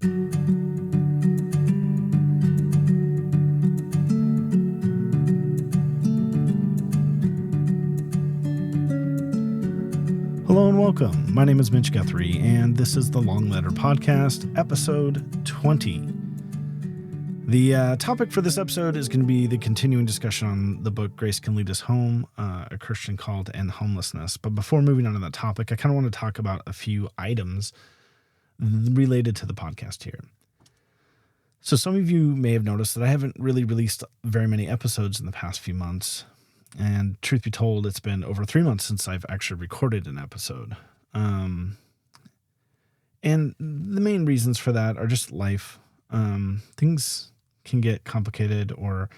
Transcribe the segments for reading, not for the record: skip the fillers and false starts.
Hello and welcome. My name is Mitch Guthrie, and this is the Long Letter Podcast, episode 20. The topic for this episode is going to be the continuing discussion on the book Grace Can Lead Us Home, A Christian Call to End Homelessness. But before moving on to that topic, I kind of want to talk about a few items related to the podcast here. So some of you may have noticed that I haven't really released very many episodes in the past few months. And truth be told, it's been over 3 months since I've actually recorded an episode. And the main reasons for that are just life. Things can get complicated or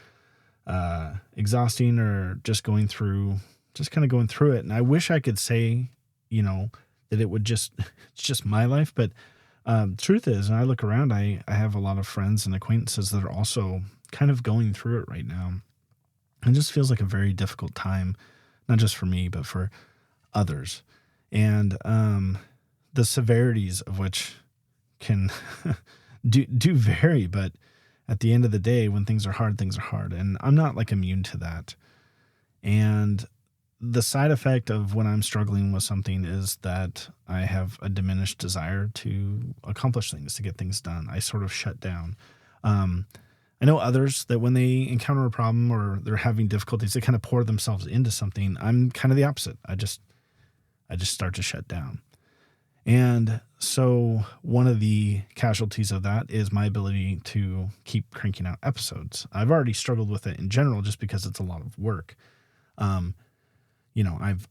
exhausting, or just kind of going through it. And I wish I could say, that it's just my life. But truth is, when I look around, I have a lot of friends and acquaintances that are also kind of going through it right now. It just feels like a very difficult time, not just for me, but for others. And the severities of which can do vary, but at the end of the day, when things are hard, things are hard. And I'm not immune to that. And the side effect of when I'm struggling with something is that I have a diminished desire to accomplish things, to get things done. I sort of shut down. I know others that when they encounter a problem or they're having difficulties, they kind of pour themselves into something. I'm kind of the opposite. I just start to shut down. And so one of the casualties of that is my ability to keep cranking out episodes. I've already struggled with it in general just because it's a lot of work.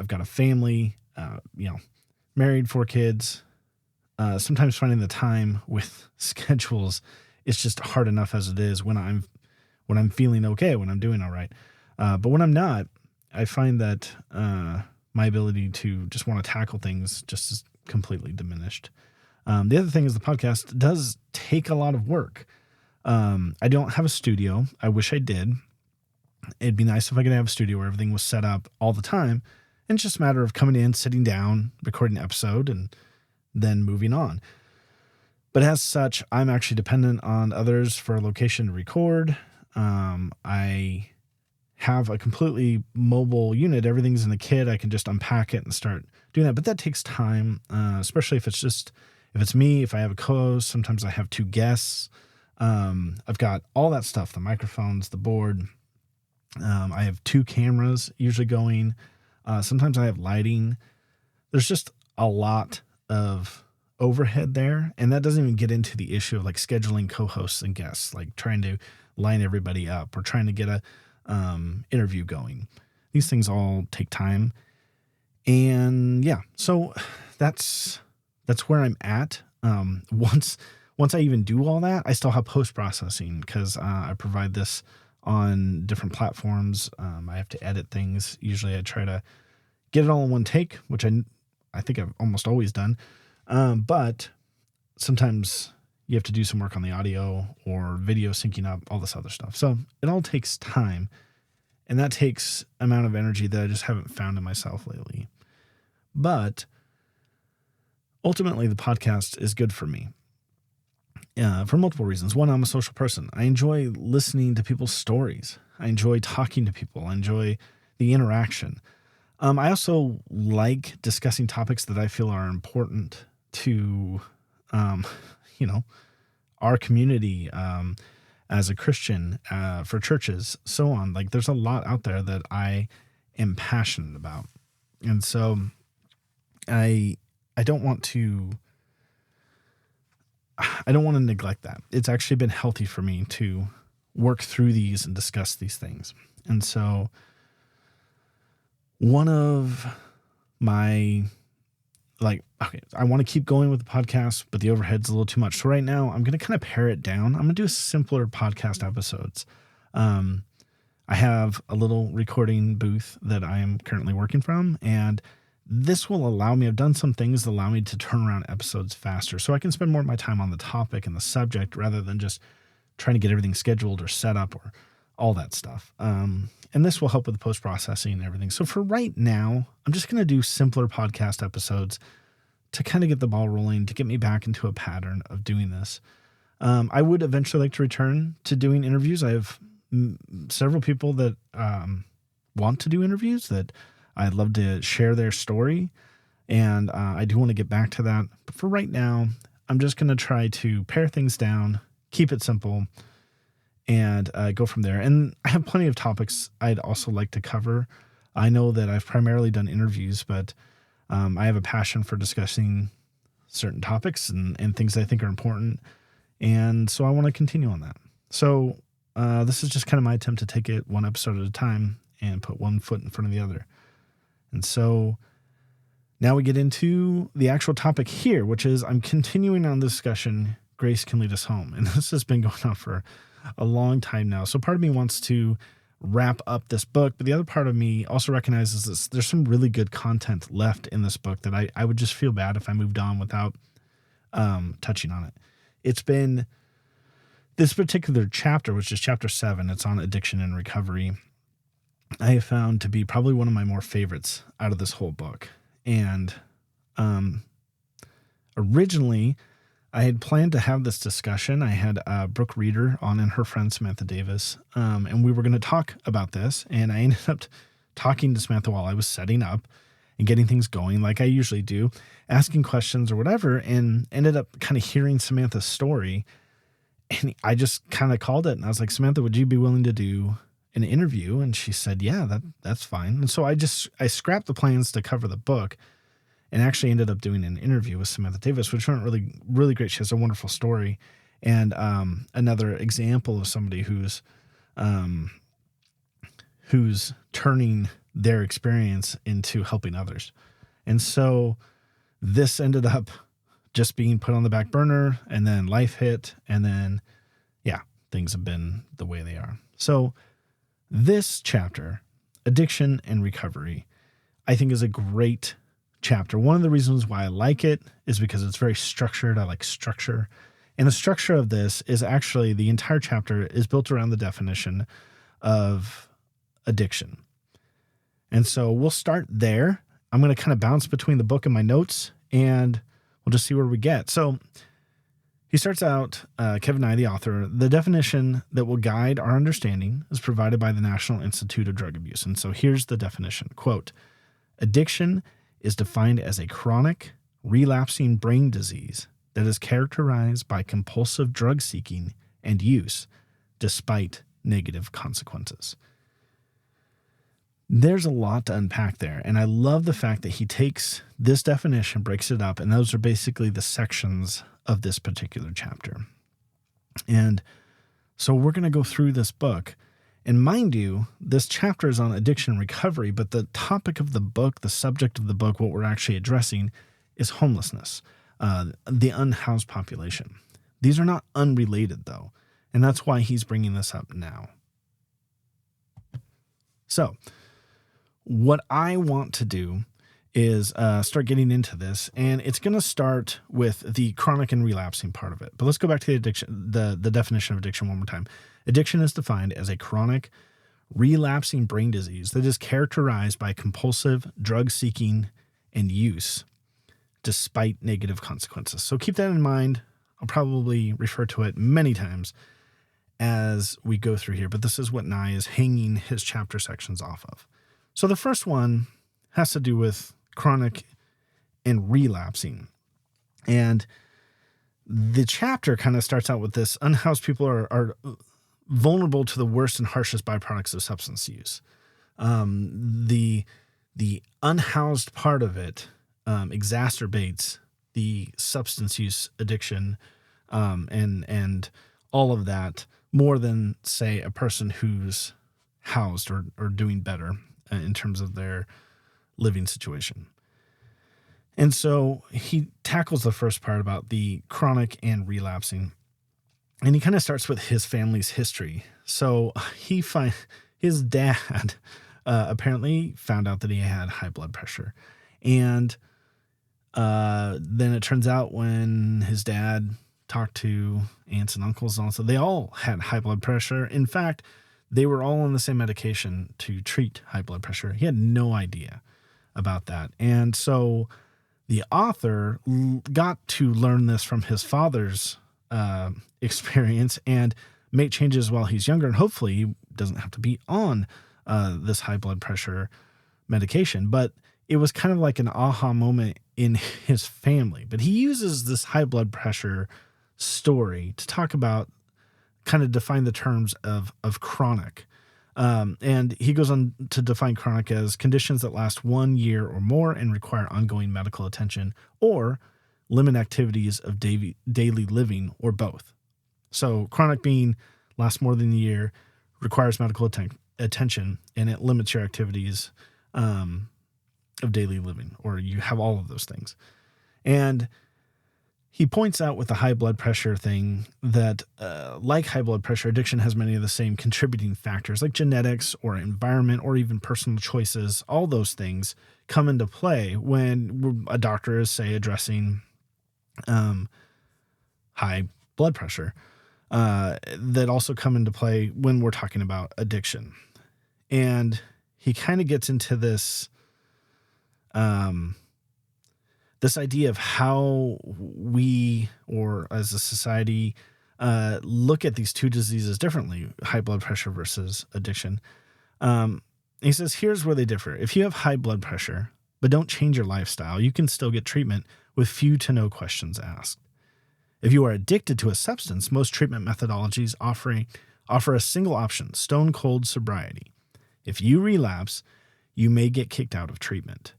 I've got a family, married, 4 kids. Sometimes finding the time with schedules, it's just hard enough as it is when I'm feeling okay, when I'm doing all right. But when I'm not, I find that my ability to just want to tackle things just is completely diminished. The other thing is the podcast does take a lot of work. I don't have a studio. I wish I did. It'd be nice if I could have a studio where everything was set up all the time. And it's just a matter of coming in, sitting down, recording an episode, and then moving on. But as such, I'm actually dependent on others for a location to record. I have a completely mobile unit. Everything's in the kit. I can just unpack it and start doing that. But that takes time, especially if it's me, if I have a co-host. Sometimes I have 2 guests. I've got all that stuff, the microphones, the board. I have 2 cameras usually going. Sometimes I have lighting. There's just a lot of overhead there. And that doesn't even get into the issue of scheduling co-hosts and guests, trying to line everybody up or trying to get a interview going. These things all take time. And yeah, so that's where I'm at. Once I even do all that, I still have post-processing because I provide this on different platforms. I have to edit things. Usually I try to get it all in one take, which I think I've almost always done. But sometimes you have to do some work on the audio or video syncing up, all this other stuff. So it all takes time, and that takes amount of energy that I just haven't found in myself lately. But ultimately, the podcast is good for me for multiple reasons. One, I'm a social person. I enjoy listening to people's stories. I enjoy talking to people. I enjoy the interaction. I also like discussing topics that I feel are important to, our community, as a Christian, for churches, so on. There's a lot out there that I am passionate about. And so I don't want to neglect that. It's actually been healthy for me to work through these and discuss these things. And so one of my, I want to keep going with the podcast, but the overhead's a little too much. So right now I'm going to kind of pare it down. I'm going to do simpler podcast episodes. I have a little recording booth that I am currently working from, and this will allow me, I've done some things that allow me to turn around episodes faster so I can spend more of my time on the topic and the subject rather than just trying to get everything scheduled or set up or all that stuff. And this will help with the post-processing and everything. So for right now, I'm just going to do simpler podcast episodes to kind of get the ball rolling, to get me back into a pattern of doing this. I would eventually like to return to doing interviews. I have several people that want to do interviews that I'd love to share their story. And I do want to get back to that. But for right now, I'm just going to try to pare things down, keep it simple, and go from there. And I have plenty of topics I'd also like to cover. I know that I've primarily done interviews, but I have a passion for discussing certain topics and things I think are important. And so I want to continue on that. So this is just kind of my attempt to take it one episode at a time and put one foot in front of the other. And so now we get into the actual topic here, which is I'm continuing on the discussion, Grace Can Lead Us Home. And this has been going on for a long time now. So part of me wants to wrap up this book, but the other part of me also recognizes this, there's some really good content left in this book that I would just feel bad if I moved on without touching on it. It's been this particular chapter, which is chapter 7, it's on addiction and recovery, I have found to be probably one of my more favorites out of this whole book. And originally, I had planned to have this discussion. I had Brooke Reeder on and her friend Samantha Davis, and we were going to talk about this. And I ended up talking to Samantha while I was setting up and getting things going like I usually do, asking questions or whatever, and ended up kind of hearing Samantha's story. And I just kind of called it, and I was like, Samantha, would you be willing to do an interview? And she said, yeah, that's fine. And so I scrapped the plans to cover the book and actually ended up doing an interview with Samantha Davis, which went really, really great. She has a wonderful story and another example of somebody who's turning their experience into helping others. And so this ended up just being put on the back burner, and then life hit, and then, yeah, things have been the way they are. So this chapter, Addiction and Recovery, I think is a great chapter. One of the reasons why I like it is because it's very structured. I like structure. And the structure of this is actually the entire chapter is built around the definition of addiction. And so we'll start there. I'm going to kind of bounce between the book and my notes, and we'll just see where we get. So he starts out, Kevin Nye, the author, the definition that will guide our understanding is provided by the National Institute of Drug Abuse. And so here's the definition. Quote, addiction is defined as a chronic, relapsing brain disease that is characterized by compulsive drug seeking and use, despite negative consequences. There's a lot to unpack there, and I love the fact that he takes this definition, breaks it up, and those are basically the sections of this particular chapter. And so we're going to go through this book. And mind you, this chapter is on addiction and recovery, but the topic of the book, the subject of the book, what we're actually addressing is homelessness, the unhoused population. These are not unrelated, though, and that's why he's bringing this up now. So what I want to do is start getting into this, and it's going to start with the chronic and relapsing part of it. But let's go back to the addiction, the definition of addiction one more time. Addiction is defined as a chronic, relapsing brain disease that is characterized by compulsive drug seeking and use, despite negative consequences. So keep that in mind. I'll probably refer to it many times as we go through here, but this is what Nye is hanging his chapter sections off of. So the first one has to do with chronic and relapsing. And the chapter kind of starts out with this: unhoused people are vulnerable to the worst and harshest byproducts of substance use. The unhoused part of it exacerbates the substance use addiction and all of that more than, say, a person who's housed or doing better in terms of their living situation. And so he tackles the first part about the chronic and relapsing. And he kind of starts with his family's history. So his dad apparently found out that he had high blood pressure. And then it turns out when his dad talked to aunts and uncles and also, they all had high blood pressure. In fact, they were all on the same medication to treat high blood pressure. He had no idea about that. And so The author got to learn this from his father's experience and make changes while he's younger. And hopefully he doesn't have to be on this high blood pressure medication. But it was kind of like an aha moment in his family. But he uses this high blood pressure story to talk about, kind of define the terms of chronic. And he goes on to define chronic as conditions that last 1 year or more and require ongoing medical attention or limit activities of daily living, or both. So chronic being lasts more than a year, requires medical attention, and it limits your activities of daily living, or you have all of those things. And he points out with the high blood pressure thing that like high blood pressure, addiction has many of the same contributing factors like genetics or environment or even personal choices. All those things come into play when a doctor is, say, addressing high blood pressure, that also come into play when we're talking about addiction. And he kind of gets into this this idea of how we, or as a society, look at these two diseases differently, high blood pressure versus addiction. He says, here's where they differ. If you have high blood pressure, but don't change your lifestyle, you can still get treatment with few to no questions asked. If you are addicted to a substance, most treatment methodologies offer a single option, stone cold sobriety. If you relapse, you may get kicked out of treatment.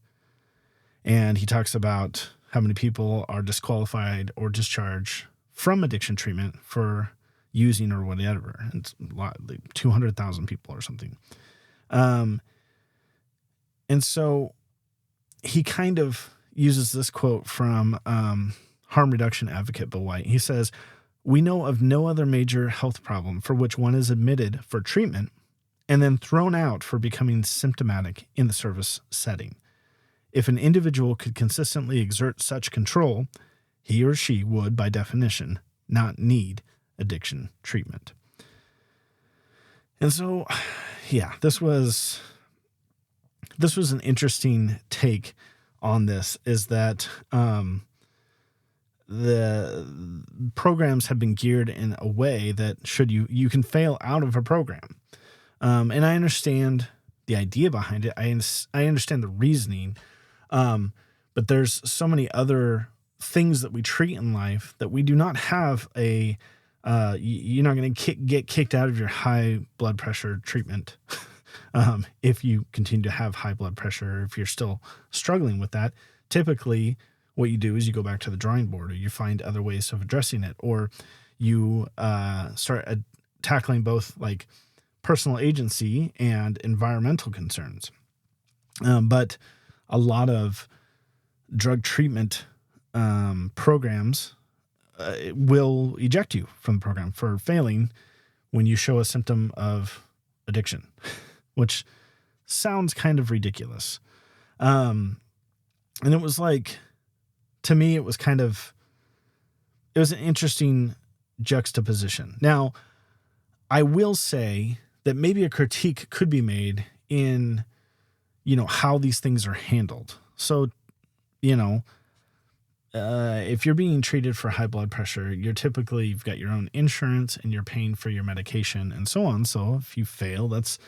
And he talks about how many people are disqualified or discharged from addiction treatment for using or whatever. It's a lot, like 200,000 people or something. And so he kind of uses this quote from harm reduction advocate Bill White. He says, "We know of no other major health problem for which one is admitted for treatment and then thrown out for becoming symptomatic in the service setting. If an individual could consistently exert such control, he or she would, by definition, not need addiction treatment." And so, yeah, this was an interesting take on this, is that the programs have been geared in a way that should you can fail out of a program. And I understand the idea behind it. I understand the reasoning. But there's so many other things that we treat in life that we do not have you're not going to get kicked out of your high blood pressure treatment. If you continue to have high blood pressure, if you're still struggling with that, typically what you do is you go back to the drawing board, or you find other ways of addressing it, or you start tackling both like personal agency and environmental concerns. But a lot of drug treatment programs will eject you from the program for failing when you show a symptom of addiction, which sounds kind of ridiculous. And it was like, to me, it was an interesting juxtaposition. Now, I will say that maybe a critique could be made in how these things are handled. So, if you're being treated for high blood pressure, you've got your own insurance and you're paying for your medication and so on. So if you fail, that's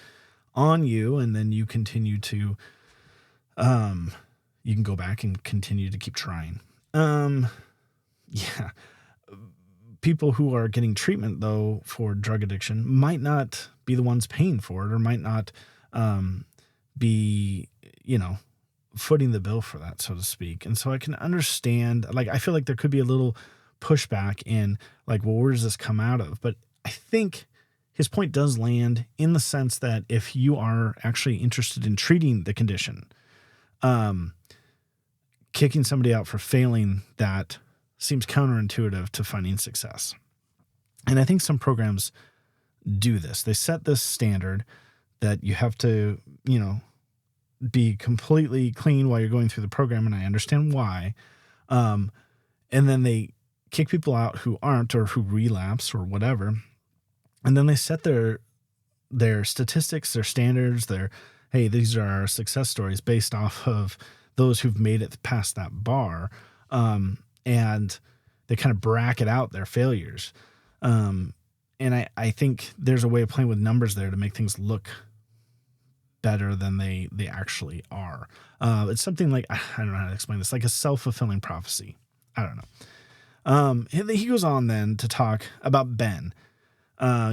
on you. And then you continue to, you can go back and continue to keep trying. Yeah. People who are getting treatment though for drug addiction might not be the ones paying for it, or might not, be, footing the bill for that, so to speak. And so I can understand, I feel like there could be a little pushback in well, where does this come out of? But I think his point does land in the sense that if you are actually interested in treating the condition, kicking somebody out for failing that seems counterintuitive to finding success. And I think some programs do this. They set this standard that you have to, be completely clean while you're going through the program, and I understand why. And then they kick people out who aren't, or who relapse or whatever. And then they set their statistics, their standards, hey, these are our success stories based off of those who've made it past that bar. And they kind of bracket out their failures. And I think there's a way of playing with numbers there to make things look better than they actually are. It's something like, I don't know how to explain this, like a self-fulfilling prophecy. I don't know. He goes on then to talk about Ben.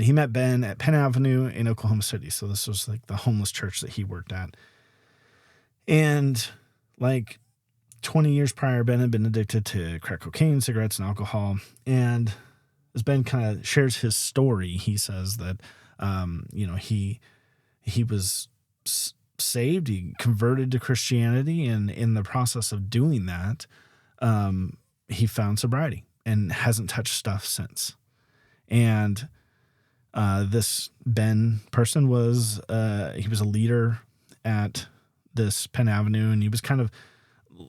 He met Ben at Penn Avenue in Oklahoma City. So this was like the homeless church that he worked at. And like 20 years prior, Ben had been addicted to crack cocaine, cigarettes, and alcohol. And as Ben kind of shares his story, he says that, he was saved, he converted to Christianity, and in the process of doing that, he found sobriety and hasn't touched stuff since. And this Ben person was he was a leader at this Penn Avenue, and he was kind of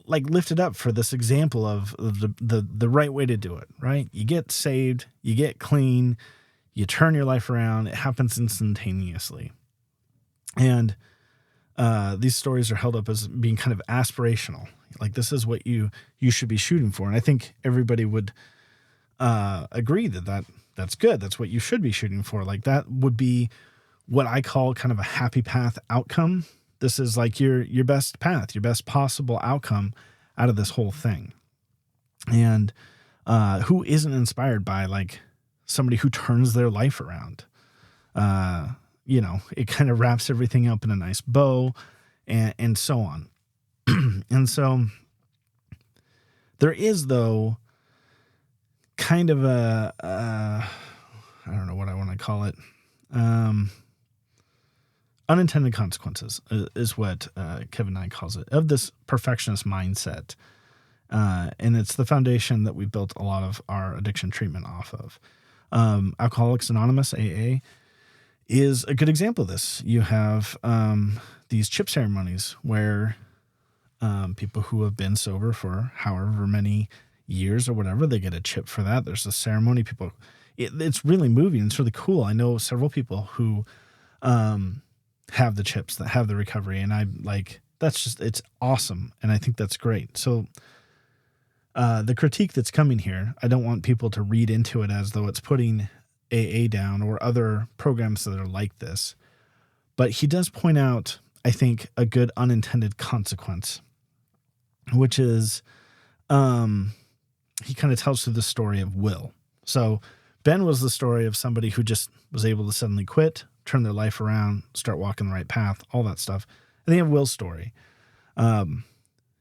like lifted up for this example of the right way to do it, right? You get saved, you get clean, you turn your life around. It happens instantaneously. And these stories are held up as being kind of aspirational. Like this is what you should be shooting for. And I think everybody would agree that's good. That's what you should be shooting for. Like that would be what I call kind of a happy path outcome. This is like your best path, your best possible outcome out of this whole thing. And who isn't inspired by like somebody who turns their life around? It kind of wraps everything up in a nice bow and so on. And so there is, though, kind of I don't know what I want to call it. Unintended consequences is what Kevin Knight calls it, of this perfectionist mindset. And it's the foundation that we built a lot of our addiction treatment off of. Alcoholics Anonymous, AA, is a good example of this. You have these chip ceremonies where people who have been sober for however many years or whatever, they get a chip for that. There's a ceremony. It's really moving. It's really cool. I know several people who have the chips, that have the recovery, and I'm like, it's awesome. And I think that's great. So the critique that's coming here, I don't want people to read into it as though it's putting AA down or other programs that are like this. But he does point out, I think, a good unintended consequence, which is he kind of tells through the story of Will. So Ben was the story of somebody who just was able to suddenly quit, turn their life around, start walking the right path, all that stuff. And then you have Will's story.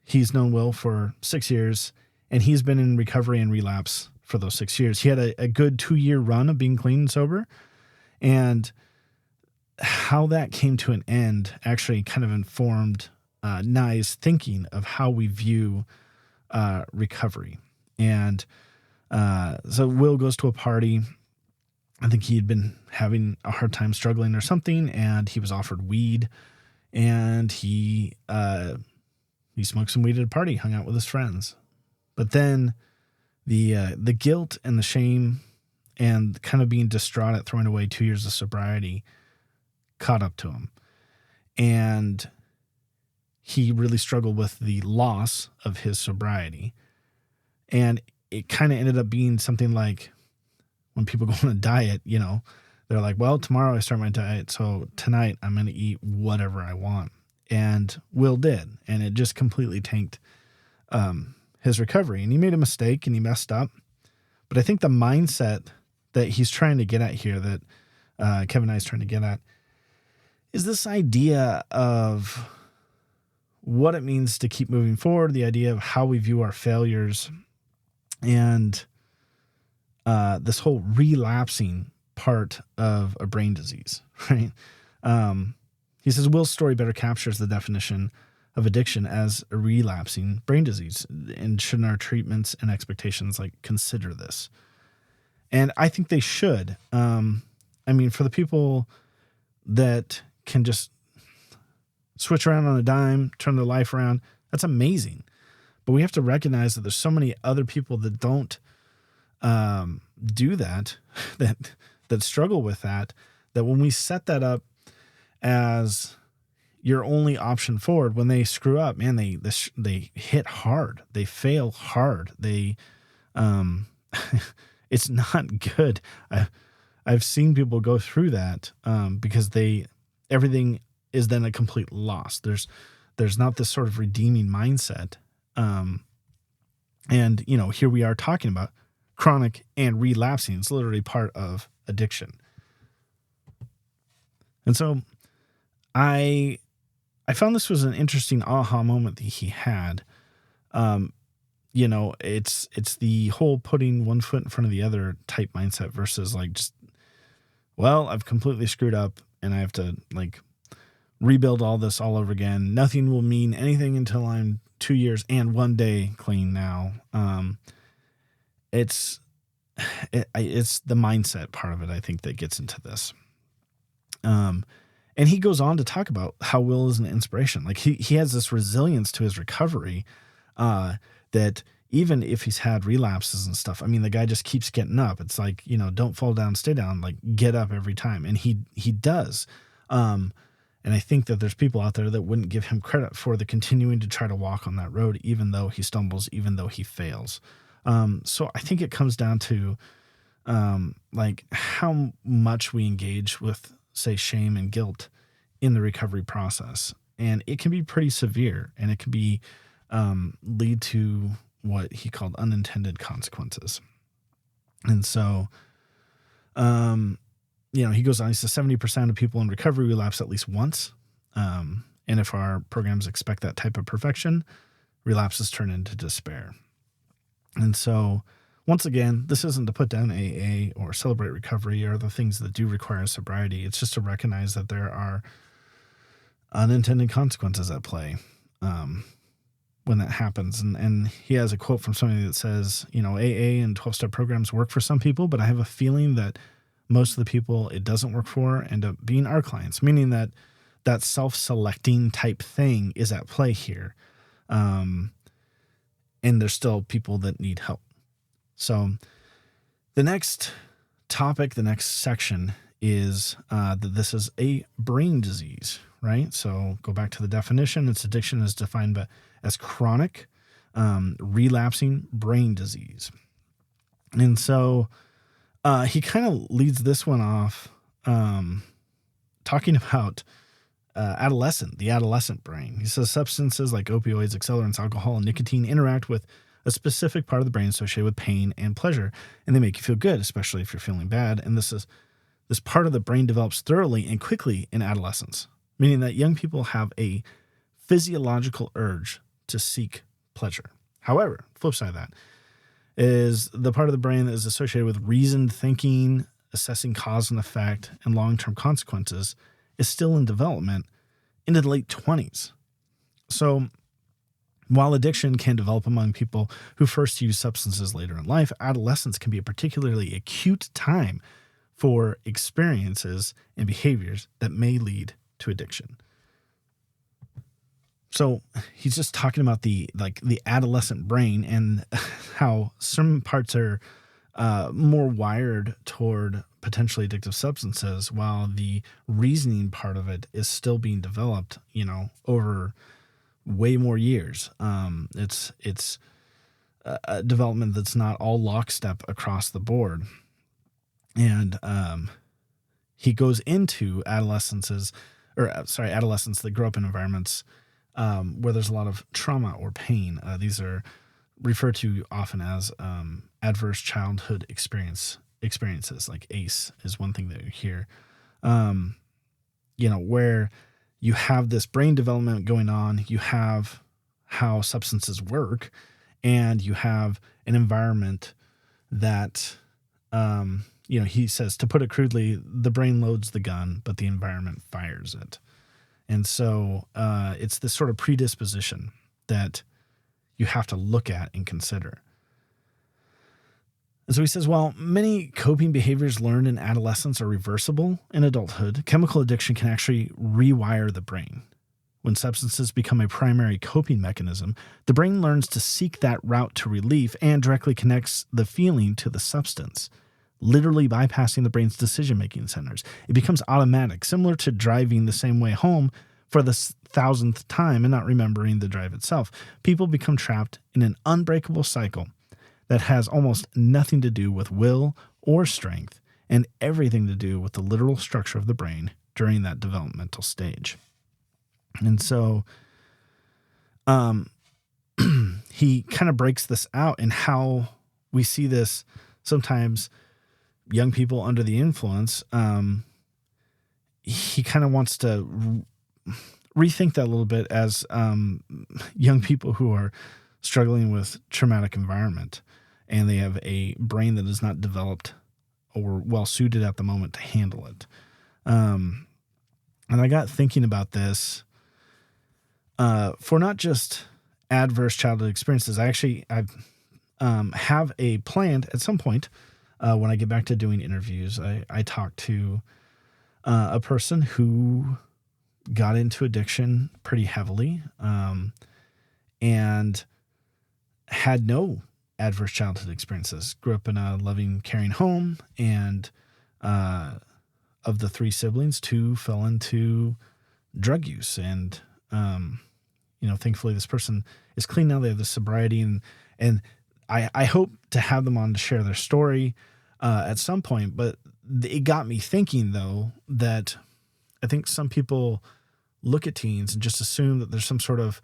He's known Will for 6 years, and he's been in recovery and relapse for those 6 years. He had a good 2-year run of being clean and sober. And how that came to an end actually kind of informed Nye's thinking of how we view recovery. And so Will goes to a party. I think he had been having a hard time struggling or something, and he was offered weed, and he smoked some weed at a party, hung out with his friends. But then the guilt and the shame and kind of being distraught at throwing away 2 years of sobriety caught up to him. And he really struggled with the loss of his sobriety. And it kind of ended up being something like when people go on a diet, they're like, well, tomorrow I start my diet, so tonight I'm going to eat whatever I want. And Will did. And it just completely tanked his recovery. And he made a mistake and he messed up. But I think the mindset that he's trying to get at here, that Kevin and I is trying to get at, is this idea of what it means to keep moving forward, the idea of how we view our failures, and this whole relapsing part of a brain disease, right? He says Will's story better captures the definition of addiction as a relapsing brain disease, and shouldn't our treatments and expectations consider this? And I think they should. For the people that can just switch around on a dime, turn their life around, that's amazing. But we have to recognize that there's so many other people that don't do that, that struggle with that when we set that up as, your only option forward when they screw up, man, they hit hard, they fail hard. Um, it's not good. I've seen people go through that, because everything is then a complete loss. There's not this sort of redeeming mindset. And here we are talking about chronic and relapsing. It's literally part of addiction. And so I found this was an interesting aha moment that he had. It's the whole putting one foot in front of the other type mindset versus like just, well, I've completely screwed up and I have to like rebuild all this all over again. Nothing will mean anything until I'm 2 years and 1 day clean now. It's the mindset part of it, I think, that gets into this. And he goes on to talk about how Will is an inspiration. Like he has this resilience to his recovery, that even if he's had relapses and stuff, I mean, the guy just keeps getting up. It's like, don't fall down, stay down, like get up every time. And he does. And I think that there's people out there that wouldn't give him credit for the continuing to try to walk on that road, even though he stumbles, even though he fails. So I think it comes down to, like how much we engage with, say, shame and guilt in the recovery process. And it can be pretty severe, and it can be, lead to what he called unintended consequences. And so, he goes on, he says 70% of people in recovery relapse at least once. And if our programs expect that type of perfection, relapses turn into despair. And so, once again, this isn't to put down AA or celebrate recovery or the things that do require sobriety. It's just to recognize that there are unintended consequences at play when that happens. And he has a quote from somebody that says, AA and 12-step programs work for some people, but I have a feeling that most of the people it doesn't work for end up being our clients, meaning that self-selecting type thing is at play here. And there's still people that need help. So the next topic, the next section is that this is a brain disease, right? So go back to the definition. Its addiction is defined as chronic, relapsing brain disease. And so he kind of leads this one off talking about the adolescent brain. He says substances like opioids, accelerants, alcohol, and nicotine interact with a specific part of the brain associated with pain and pleasure, and they make you feel good, especially if you're feeling bad. And this part of the brain develops thoroughly and quickly in adolescence, meaning that young people have a physiological urge to seek pleasure. However, flip side of that is the part of the brain that is associated with reasoned thinking, assessing cause and effect, and long-term consequences is still in development into the late 20s. So while addiction can develop among people who first use substances later in life, adolescence can be a particularly acute time for experiences and behaviors that may lead to addiction. So he's just talking about the adolescent brain and how some parts are more wired toward potentially addictive substances, while the reasoning part of it is still being developed, over way more years. It's a development that's not all lockstep across the board. And he goes into adolescents that grow up in environments where there's a lot of trauma or pain. These are referred to often as adverse childhood experiences, like ACE is one thing that you hear, where you have this brain development going on, you have how substances work, and you have an environment that, he says, to put it crudely, the brain loads the gun, but the environment fires it. And so it's this sort of predisposition that you have to look at and consider. And so he says, while many coping behaviors learned in adolescence are reversible in adulthood, chemical addiction can actually rewire the brain. When substances become a primary coping mechanism, the brain learns to seek that route to relief and directly connects the feeling to the substance, literally bypassing the brain's decision-making centers. It becomes automatic, similar to driving the same way home for the thousandth time and not remembering the drive itself. People become trapped in an unbreakable cycle that has almost nothing to do with will or strength and everything to do with the literal structure of the brain during that developmental stage. And so he kind of breaks this out in how we see this sometimes young people under the influence. He kind of wants to rethink that a little bit as young people who are struggling with traumatic environment and they have a brain that is not developed or well suited at the moment to handle it. And I got thinking about this for not just adverse childhood experiences. I have a plan at some point when I get back to doing interviews. I talked to a person who got into addiction pretty heavily and had no adverse childhood experiences. Grew up in a loving, caring home, and of the 3 siblings, 2 fell into drug use. And, thankfully this person is clean now. They have the sobriety, and I hope to have them on to share their story at some point. But it got me thinking, though, that I think some people look at teens and just assume that there's some sort of,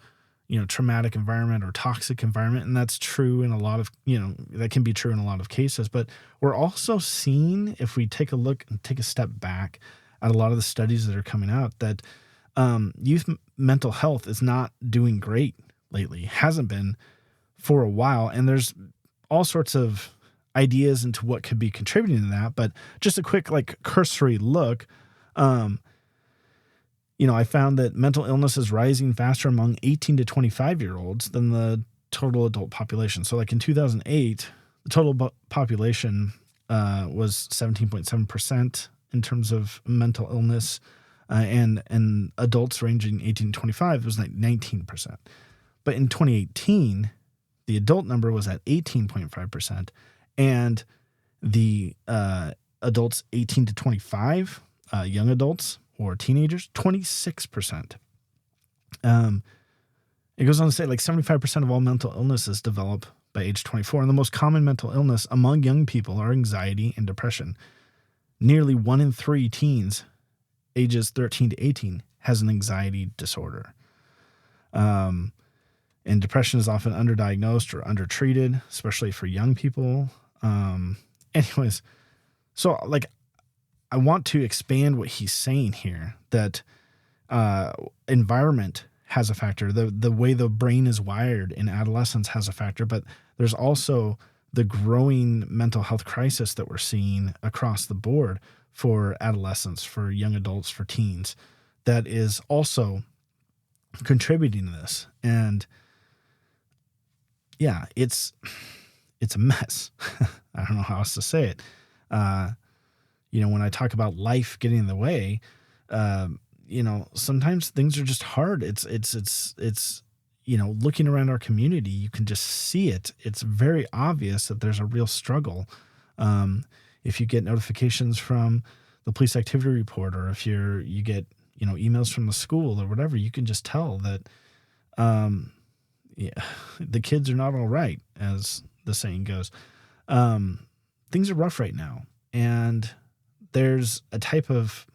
traumatic environment or toxic environment. And that's true in a lot of, that can be true in a lot of cases. But we're also seeing, if we take a look and take a step back at a lot of the studies that are coming out, that youth mental health is not doing great lately, hasn't been for a while. And there's all sorts of ideas into what could be contributing to that. But just a quick, cursory look, I found that mental illness is rising faster among 18 to 25-year-olds than the total adult population. So in 2008, the total population was 17.7% in terms of mental illness, and adults ranging 18 to 25 was 19%. But in 2018, the adult number was at 18.5%, and the adults 18 to 25, young adults or teenagers, 26%. It goes on to say 75% of all mental illnesses develop by age 24. And the most common mental illness among young people are anxiety and depression. Nearly 1 in 3 teens ages 13 to 18 has an anxiety disorder. And depression is often underdiagnosed or undertreated, especially for young people. Anyways, so I want to expand what he's saying here, that environment has a factor. The way the brain is wired in adolescence has a factor, but there's also the growing mental health crisis that we're seeing across the board for adolescents, for young adults, for teens, that is also contributing to this. And yeah, it's a mess. I don't know how else to say it. When I talk about life getting in the way, sometimes things are just hard. It's looking around our community, you can just see it. It's very obvious that there's a real struggle. If you get notifications from the police activity report, or if you get, emails from the school or whatever, you can just tell that, the kids are not all right, as the saying goes. Things are rough right now. And there's a type of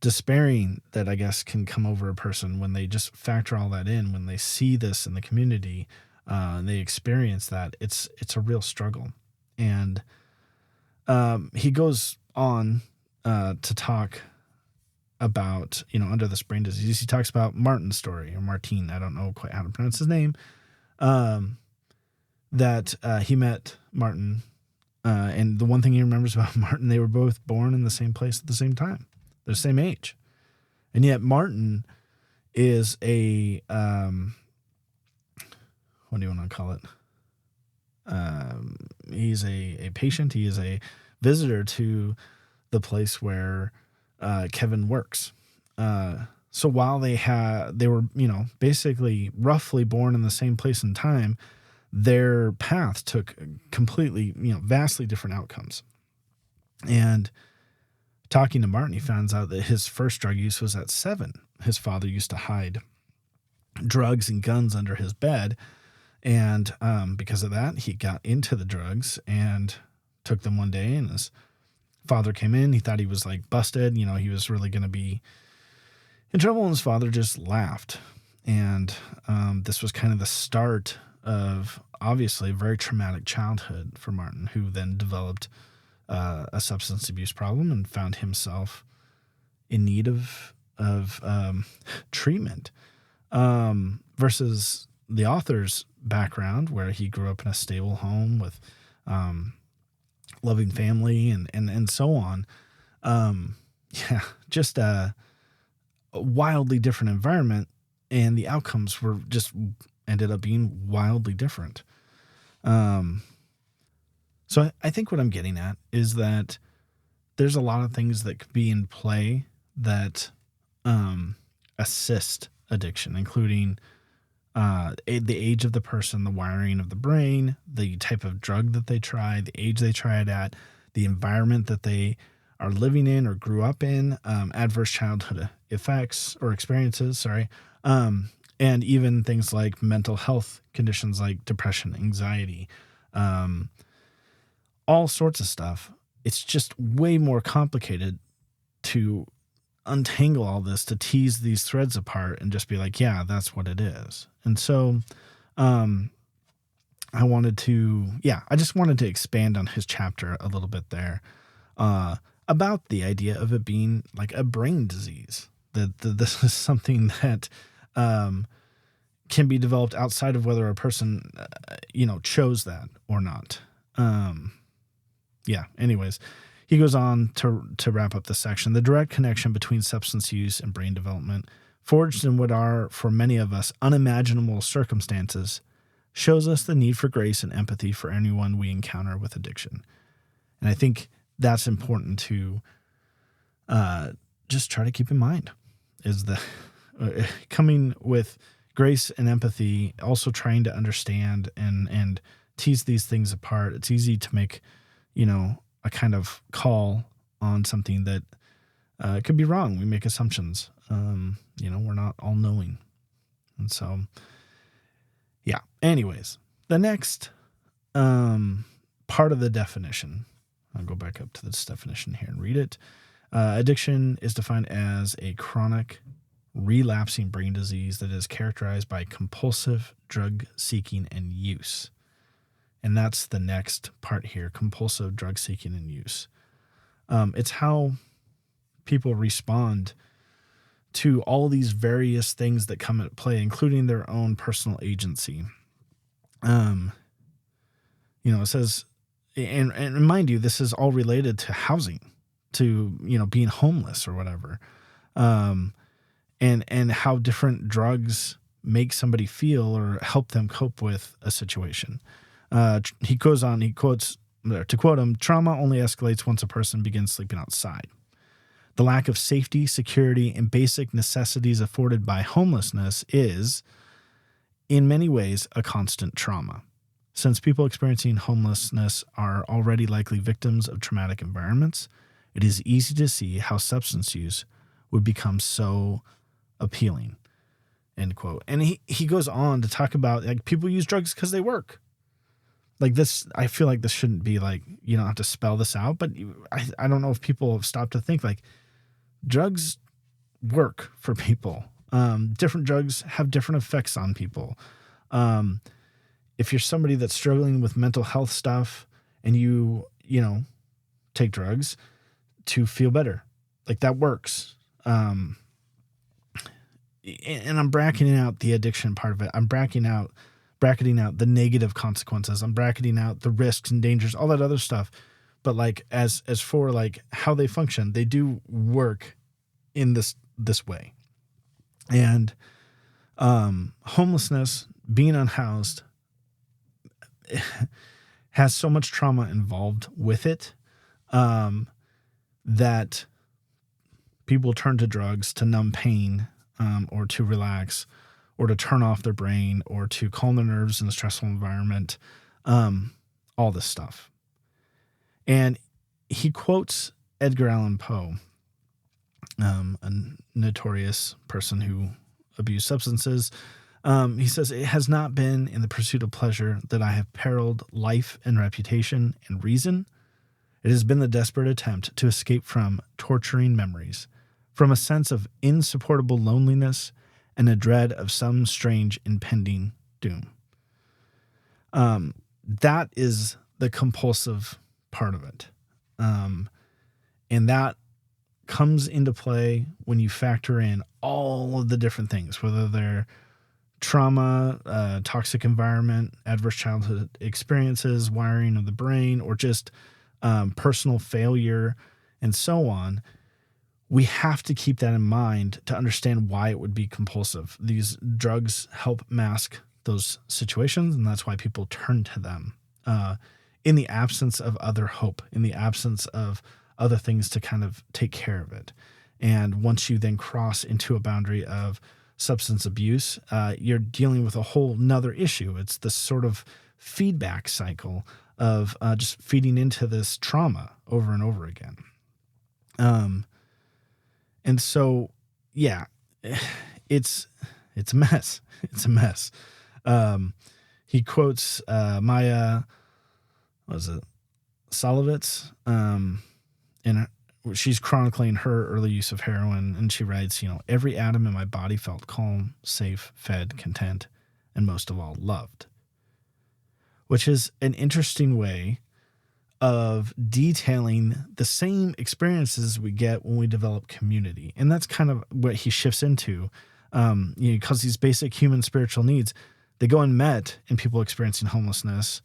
despairing that I guess can come over a person when they just factor all that in, when they see this in the community, and they experience that. It's a real struggle. And he goes on to talk about, under this brain disease. He talks about Martin's story, or Martine, I don't know quite how to pronounce his name, that he met Martin. And the one thing he remembers about Martin, they were both born in the same place at the same time. They're the same age. And yet Martin is a, what do you want to call it? He's a patient. He is a visitor to the place where Kevin works. So while they were, basically roughly born in the same place and time, their path took completely, vastly different outcomes. And talking to Martin, he finds out that his first drug use was at 7. his father used to hide drugs and guns under his bed. And because of that, he got into the drugs and took them one day. And his father came in. He thought he was like busted. He was really going to be in trouble. And his father just laughed. And this was kind of the start of obviously a very traumatic childhood for Martin, who then developed a substance abuse problem and found himself in need of treatment. Versus the author's background, where he grew up in a stable home with loving family and so on. Just a wildly different environment, and the outcomes were just ended up being wildly different. So I think what I'm getting at is that there's a lot of things that could be in play that assist addiction, including the age of the person, the wiring of the brain, the type of drug that they try, the age they try it at, the environment that they are living in or grew up in, adverse childhood effects or experiences, and even things like mental health conditions like depression, anxiety, all sorts of stuff. It's just way more complicated to untangle all this, to tease these threads apart and just be like, yeah, that's what it is. And so I just wanted to expand on his chapter a little bit there about the idea of it being like a brain disease, that this is something that can be developed outside of whether a person, chose that or not. Anyways, he goes on to wrap up the section. The direct connection between substance use and brain development, forged in what are, for many of us, unimaginable circumstances, shows us the need for grace and empathy for anyone we encounter with addiction. And I think that's important to just try to keep in mind, is the coming with grace and empathy, also trying to understand and tease these things apart. It's easy to make, a kind of call on something that could be wrong. We make assumptions. We're not all knowing. And so, yeah. Anyways, the next part of the definition, I'll go back up to this definition here and read it. Addiction is defined as a chronic, relapsing brain disease that is characterized by compulsive drug seeking and use. And that's the next part here, compulsive drug seeking and use. It's how people respond to all these various things that come into play, including their own personal agency. It says, and mind you, this is all related to housing, to, being homeless or whatever. And how different drugs make somebody feel or help them cope with a situation. He goes on, he quotes, to quote him, trauma only escalates once a person begins sleeping outside. The lack of safety, security, and basic necessities afforded by homelessness is, in many ways, a constant trauma. Since people experiencing homelessness are already likely victims of traumatic environments, it is easy to see how substance use would become so appealing, end quote. And he goes on to talk about, like, people use drugs because they work. Like this, I feel like this shouldn't be like, you don't have to spell this out, but I don't know if people have stopped to think, like, drugs work for people. Different drugs have different effects on people. If you're somebody that's struggling with mental health stuff and you take drugs to feel better, like, that works. And I'm bracketing out the addiction part of it. I'm bracketing out the negative consequences. I'm bracketing out the risks and dangers, all that other stuff. But like, as for like how they function, they do work in this way. And homelessness, being unhoused, has so much trauma involved with it that people turn to drugs to numb pain, or to relax, or to turn off their brain, or to calm their nerves in a stressful environment, all this stuff. And he quotes Edgar Allan Poe a notorious person who abused substances. He says, "It has not been in the pursuit of pleasure that I have periled life and reputation and reason. It has been the desperate attempt to escape from torturing memories, from a sense of insupportable loneliness and a dread of some strange impending doom." That is the compulsive part of it. And that comes into play when you factor in all of the different things, whether they're trauma, toxic environment, adverse childhood experiences, wiring of the brain, or just personal failure, and so on. We have to keep that in mind to understand why it would be compulsive. These drugs help mask those situations, and that's why people turn to them in the absence of other hope, in the absence of other things to kind of take care of it. And once you then cross into a boundary of substance abuse, you're dealing with a whole nother issue. It's this sort of feedback cycle of just feeding into this trauma over and over again. And so, yeah, it's a mess. It's a mess. He quotes Maya, Solovitz, and she's chronicling her early use of heroin, and she writes, "Every atom in my body felt calm, safe, fed, content, and most of all, loved," which is an interesting way of detailing the same experiences we get when we develop community. And that's kind of what he shifts into, because these basic human spiritual needs, they go unmet in people experiencing homelessness.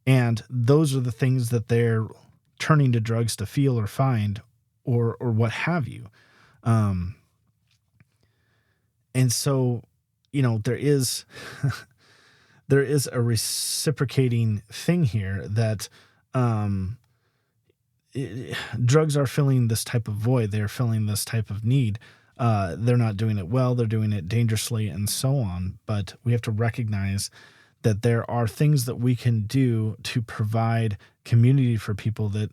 And those are the things that they're turning to drugs to feel or find or what have you. And so, there is there is a reciprocating thing here that drugs are filling this type of void. They're filling this type of need. They're not doing it well. They're doing it dangerously and so on. But we have to recognize that there are things that we can do to provide community for people that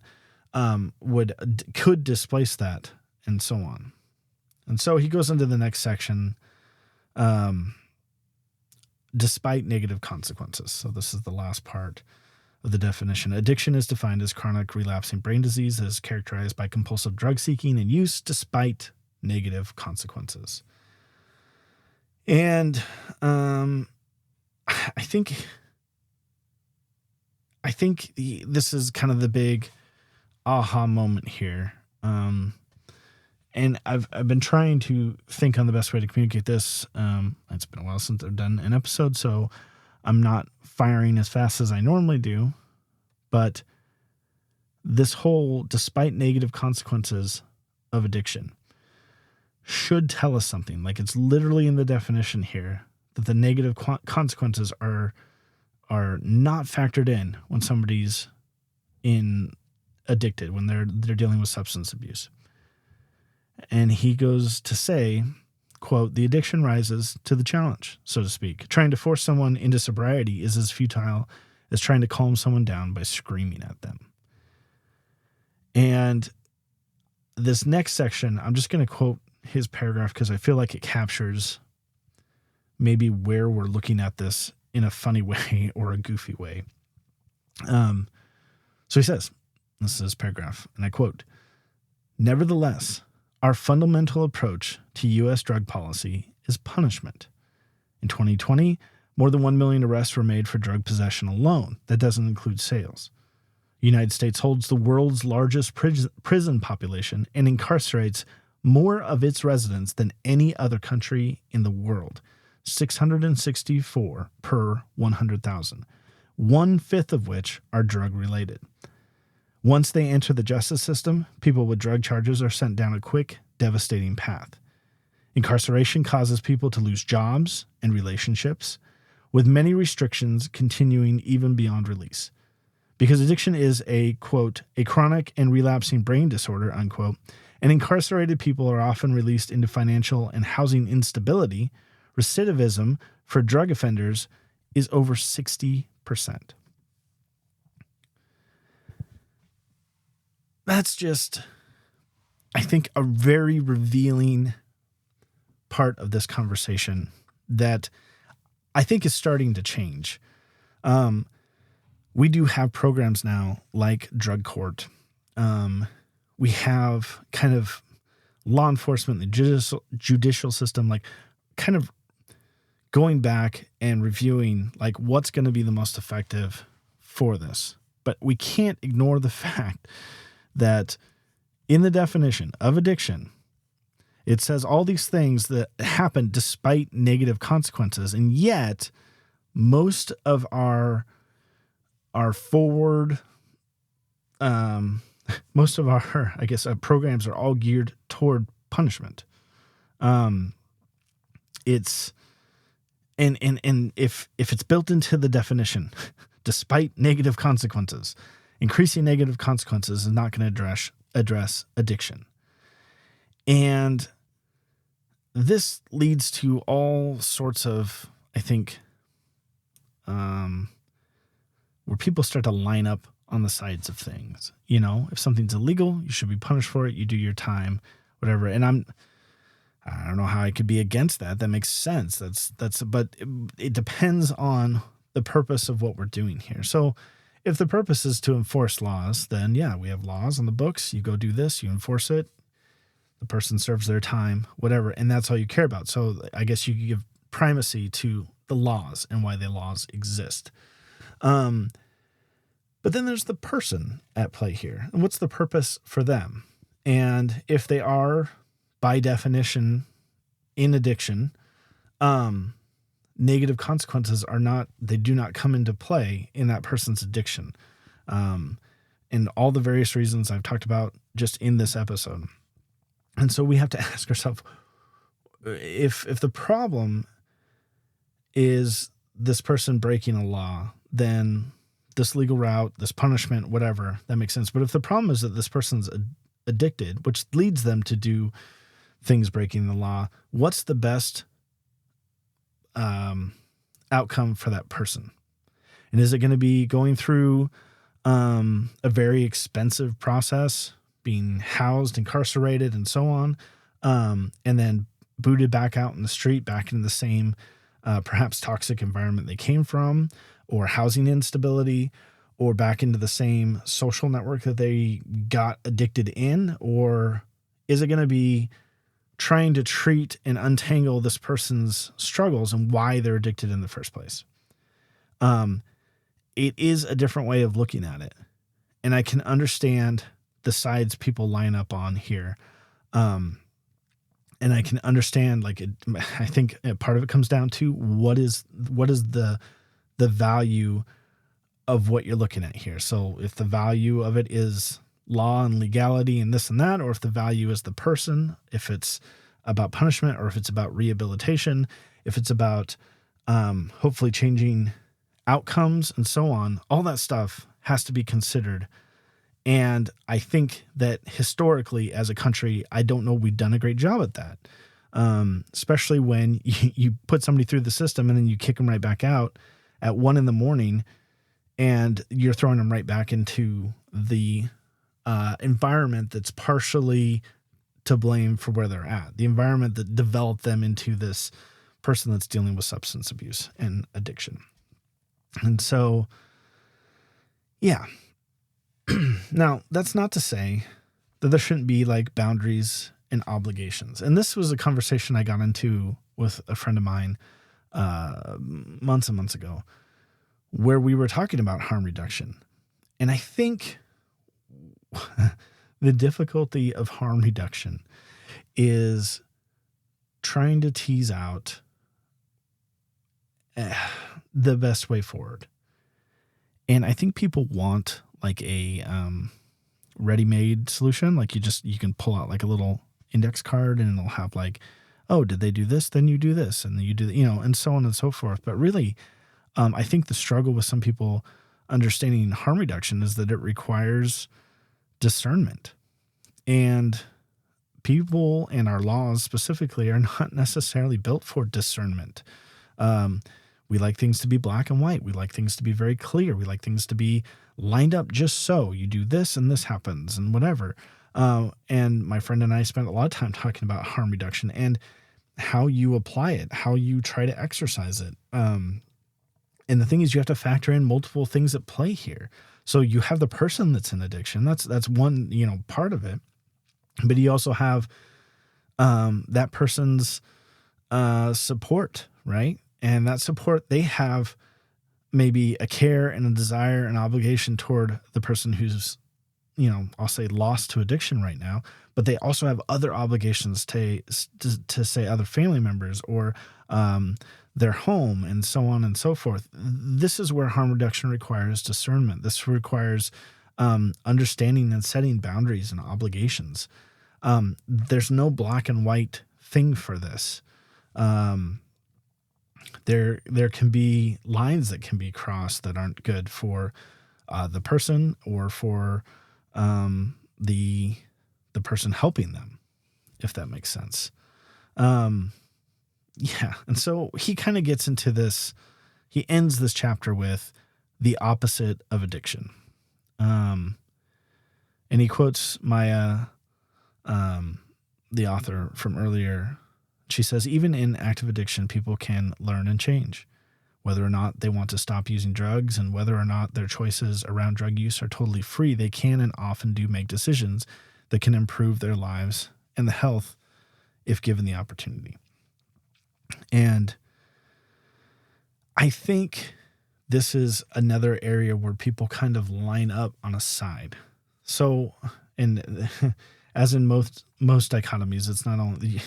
could displace that and so on. And so he goes into the next section, despite negative consequences. So this is the last part of the definition. Addiction is defined as chronic relapsing brain disease that is characterized by compulsive drug seeking and use despite negative consequences. And I think this is kind of the big aha moment here. And I've been trying to think on the best way to communicate this. It's been a while since I've done an episode, so I'm not firing as fast as I normally do. But this whole, despite negative consequences of addiction, should tell us something. Like, it's literally in the definition here that the negative consequences are not factored in when somebody's addicted, when they're dealing with substance abuse. And he goes to say, quote, "The addiction rises to the challenge, so to speak. Trying to force someone into sobriety is as futile as trying to calm someone down by screaming at them." And this next section, I'm just going to quote his paragraph because I feel like it captures maybe where we're looking at this in a funny way or a goofy way. So he says, this is his paragraph, and I quote, "Nevertheless, our fundamental approach to U.S. drug policy is punishment. In 2020, more than 1 million arrests were made for drug possession alone. That doesn't include sales. The United States holds the world's largest prison population and incarcerates more of its residents than any other country in the world, 664 per 100,000, 1/5 of which are drug-related. Once they enter the justice system, people with drug charges are sent down a quick, devastating path. Incarceration causes people to lose jobs and relationships, with many restrictions continuing even beyond release. Because addiction is a, quote, a chronic and relapsing brain disorder, unquote, and incarcerated people are often released into financial and housing instability, recidivism for drug offenders is over 60%. That's just, I think, a very revealing part of this conversation that I think is starting to change. We do have programs now like drug court. We have kind of law enforcement, the judicial system, like kind of going back and reviewing like what's going to be the most effective for this. But we can't ignore the fact that in the definition of addiction, it says all these things that happen despite negative consequences. And yet most of our forward, most of our, I guess, programs are all geared toward punishment. It's, and if it's built into the definition, despite negative consequences, increasing negative consequences is not going to address addiction. And this leads to all sorts of, I think, where people start to line up on the sides of things. You know, if something's illegal, you should be punished for it. You do your time, whatever. And I don't know how I could be against that. That makes sense. But it depends on the purpose of what we're doing here. So if the purpose is to enforce laws, then yeah, we have laws on the books. You go do this, you enforce it. The person serves their time, whatever. And that's all you care about. So I guess you could give primacy to the laws and why the laws exist. But then there's the person at play here. And what's the purpose for them? And if they are, by definition, in addiction, negative consequences do not come into play in that person's addiction. And all the various reasons I've talked about just in this episode. And so we have to ask ourselves, if the problem is this person breaking a law, then this legal route, this punishment, whatever, that makes sense. But if the problem is that this person's addicted, which leads them to do things breaking the law, what's the best outcome for that person? And is it going to be going through a very expensive process, being housed, incarcerated, and so on, and then booted back out in the street, back into the same perhaps toxic environment they came from, or housing instability, or back into the same social network that they got addicted in? Or is it going to be trying to treat and untangle this person's struggles and why they're addicted in the first place? It is a different way of looking at it. And I can understand the sides people line up on here. And I can understand, I think part of it comes down to what is the value of what you're looking at here. So if the value of it is law and legality and this and that, or if the value is the person, if it's about punishment, or if it's about rehabilitation, if it's about hopefully changing outcomes and so on, all that stuff has to be considered. And I think that historically as a country, I don't know we've done a great job at that. Especially when you put somebody through the system and then you kick them right back out at 1 a.m. and you're throwing them right back into the environment that's partially to blame for where they're at. The environment that developed them into this person that's dealing with substance abuse and addiction. And so, yeah. Now, that's not to say that there shouldn't be like boundaries and obligations. And this was a conversation I got into with a friend of mine months and months ago, where we were talking about harm reduction. And I think the difficulty of harm reduction is trying to tease out the best way forward. And I think people want like a ready-made solution. Like you can pull out like a little index card and it'll have like, oh, did they do this? Then you do this, and then you do, and so on and so forth. But really, I think the struggle with some people understanding harm reduction is that it requires discernment. And people and our laws specifically are not necessarily built for discernment. We like things to be black and white. We like things to be very clear. We like things to be lined up just so you do this and this happens and whatever. And my friend and I spent a lot of time talking about harm reduction and how you apply it, how you try to exercise it. And the thing is, you have to factor in multiple things at play here. So you have the person that's in addiction. That's one, part of it. But you also have that person's support, right? And that support, they have maybe a care and a desire and obligation toward the person who's, I'll say lost to addiction right now, but they also have other obligations to say other family members or their home and so on and so forth. This is where harm reduction requires discernment. This requires understanding and setting boundaries and obligations. There's no black and white thing for this. There can be lines that can be crossed that aren't good for the person or for the person helping them, if that makes sense. Yeah. And so he kind of gets into this. He ends this chapter with the opposite of addiction. And he quotes Maya, the author from earlier. She says, even in active addiction, people can learn and change. Whether or not they want to stop using drugs and whether or not their choices around drug use are totally free, they can and often do make decisions that can improve their lives and the health if given the opportunity. And I think this is another area where people kind of line up on a side. So, and as in most dichotomies, it's not only...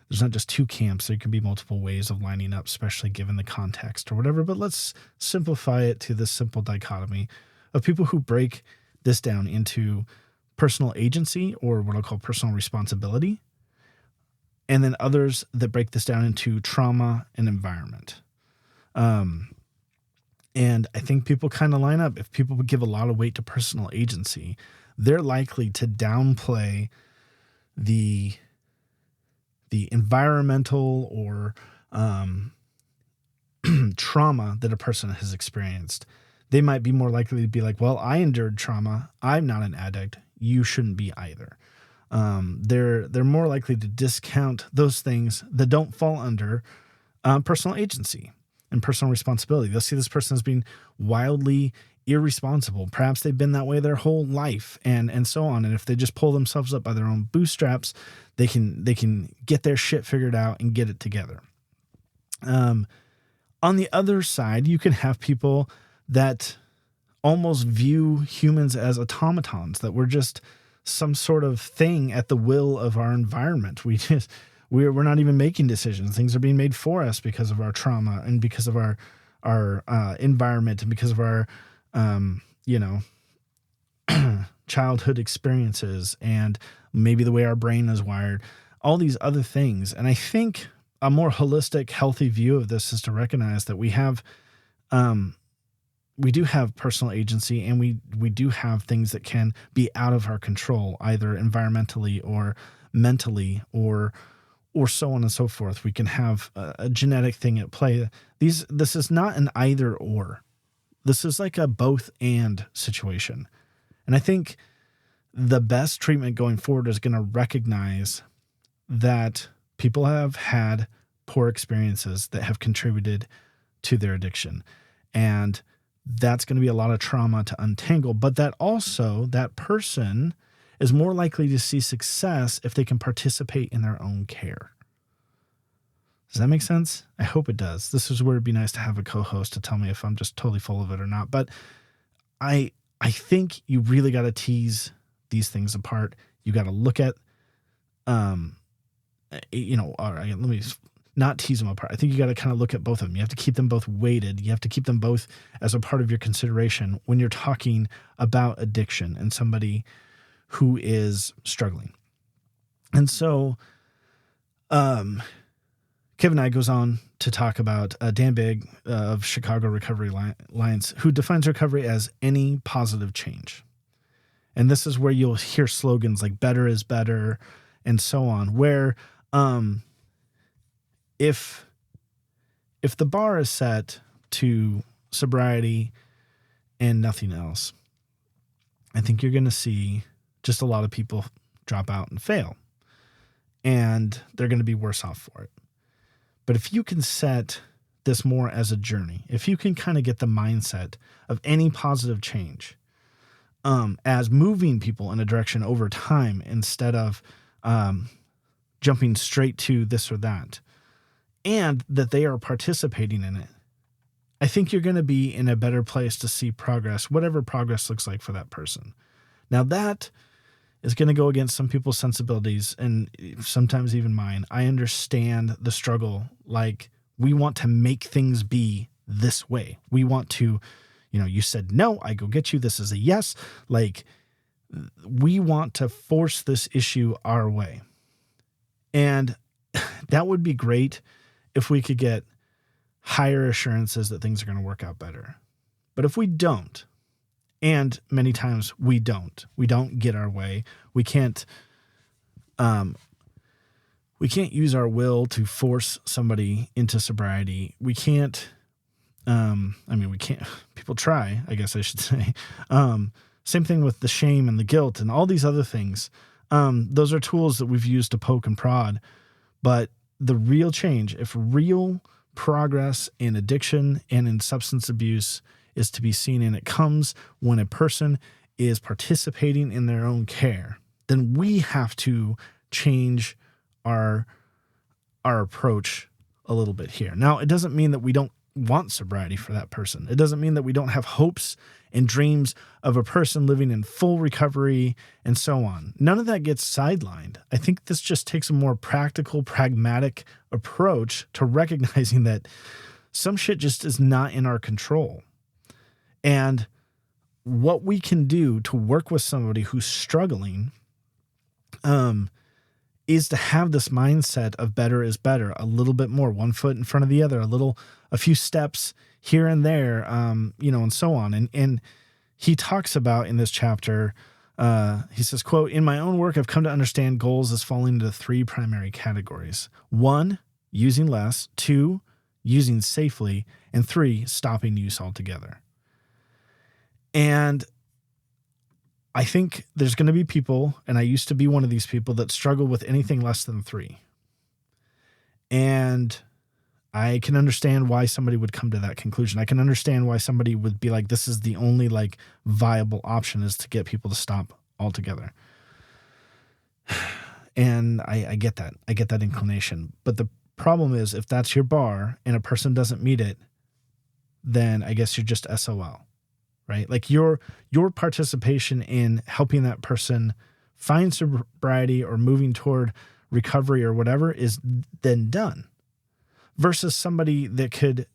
There's not just two camps. There can be multiple ways of lining up, especially given the context or whatever. But let's simplify it to this simple dichotomy of people who break this down into personal agency, or what I'll call personal responsibility, and then others that break this down into trauma and environment. And I think people kind of line up. If people would give a lot of weight to personal agency, they're likely to downplay the environmental or trauma that a person has experienced. They might be more likely to be like, well, I endured trauma. I'm not an addict. You shouldn't be either. They're more likely to discount those things that don't fall under personal agency and personal responsibility. They'll see this person as being wildly irresponsible. Perhaps they've been that way their whole life and so on. And if they just pull themselves up by their own bootstraps, they can get their shit figured out and get it together. On the other side, you can have people that almost view humans as automatons, that we're just some sort of thing at the will of our environment. We're not even making decisions. Things are being made for us because of our trauma and because of our environment and because of our childhood experiences and maybe the way our brain is wired, all these other things. And I think a more holistic, healthy view of this is to recognize that we do have personal agency, and we do have things that can be out of our control, either environmentally or mentally or so on and so forth. We can have a genetic thing at play. This is not an either or. This is like a both and situation. And I think the best treatment going forward is going to recognize that people have had poor experiences that have contributed to their addiction. And that's going to be a lot of trauma to untangle, but that also that person is more likely to see success if they can participate in their own care. Does that make sense? I hope it does. This is where it'd be nice to have a co-host to tell me if I'm just totally full of it or not. But I think you really got to tease these things apart. You got to look at, all right, let me not tease them apart. I think you got to kind of look at both of them. You have to keep them both weighted. You have to keep them both as a part of your consideration when you're talking about addiction and somebody who is struggling. And so, Kevin Knight goes on to talk about Dan Bigg of Chicago Recovery Alliance, who defines recovery as any positive change. And this is where you'll hear slogans like better is better and so on, where if the bar is set to sobriety and nothing else. I think you're going to see just a lot of people drop out and fail, and they're going to be worse off for it. But if you can set this more as a journey, if you can kind of get the mindset of any positive change as moving people in a direction over time instead of jumping straight to this or that, and that they are participating in it, I think you're going to be in a better place to see progress, whatever progress looks like for that person. Now that is going to go against some people's sensibilities and sometimes even mine. I understand the struggle. Like, we want to make things be this way. We want to, you said no, I go get you. This is a yes. Like, we want to force this issue our way. And that would be great if we could get higher assurances that things are going to work out better. But if we don't, and many times we don't get our way, we can't use our will to force somebody into sobriety. We can't, we can't, people try, I guess I should say. Same thing with the shame and the guilt and all these other things. Those are tools that we've used to poke and prod, but the real change, if real progress in addiction and in substance abuse is to be seen, and it comes when a person is participating in their own care, then we have to change our approach a little bit here. Now, it doesn't mean that we don't want sobriety for that person. It doesn't mean that we don't have hopes and dreams of a person living in full recovery and so on. None of that gets sidelined. I think this just takes a more practical, pragmatic approach to recognizing that some shit just is not in our control. And what we can do to work with somebody who's struggling is to have this mindset of better is better, a little bit more, one foot in front of the other, a few steps here and there, and so on. And he talks about in this chapter, he says, quote, "In my own work, I've come to understand goals as falling into three primary categories. 1, using less. 2, using safely. And 3, stopping use altogether." And I think there's going to be people, and I used to be one of these people, that struggle with anything less than 3. And I can understand why somebody would come to that conclusion. I can understand why somebody would be like, this is the only viable option, is to get people to stop altogether. And I get that. I get that inclination. But the problem is, if that's your bar and a person doesn't meet it, then I guess you're just SOL. Right? Like your participation in helping that person find sobriety or moving toward recovery or whatever is then done, versus somebody that could,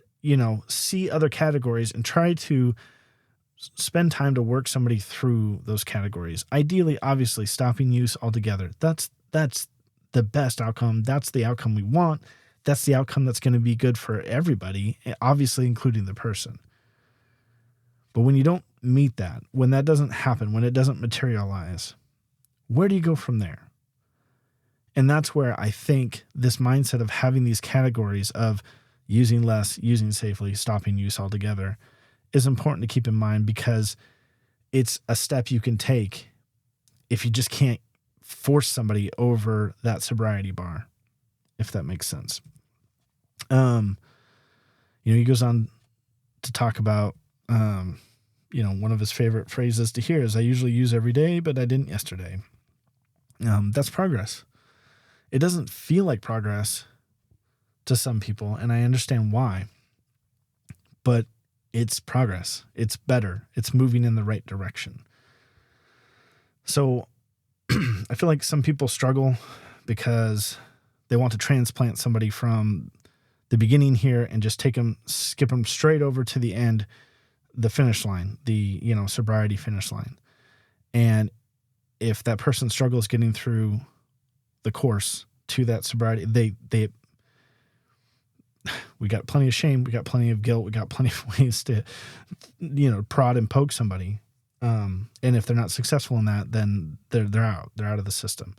see other categories and try to spend time to work somebody through those categories. Ideally, obviously, stopping use altogether. That's the best outcome. That's the outcome we want. That's the outcome that's going to be good for everybody, obviously, including the person. But when you don't meet that, when that doesn't happen, when it doesn't materialize, where do you go from there? And that's where I think this mindset of having these categories of using less, using safely, stopping use altogether is important to keep in mind, because it's a step you can take if you just can't force somebody over that sobriety bar, if that makes sense. He goes on to talk about, one of his favorite phrases to hear is, "I usually use every day, but I didn't yesterday." That's progress. It doesn't feel like progress to some people, and I understand why, but it's progress. It's better. It's moving in the right direction. So I feel like some people struggle because they want to transplant somebody from the beginning here and just skip them straight over to the end, the finish line, the, sobriety finish line. And if that person struggles getting through the course to that sobriety, we got plenty of shame. We got plenty of guilt. We got plenty of ways to, prod and poke somebody. And if they're not successful in that, then they're out. They're out of the system.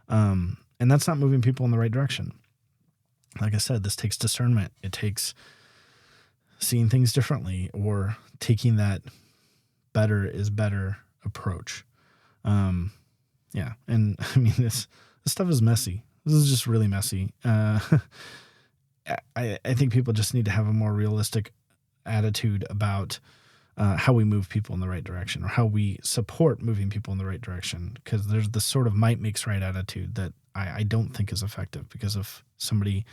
And that's not moving people in the right direction. Like I said, this takes discernment. It takes seeing things differently, or taking that better is better approach. Yeah. And I mean, this stuff is messy. This is just really messy. I think people just need to have a more realistic attitude about how we move people in the right direction, or how we support moving people in the right direction. Because there's this sort of might makes right attitude that I don't think is effective, because if somebody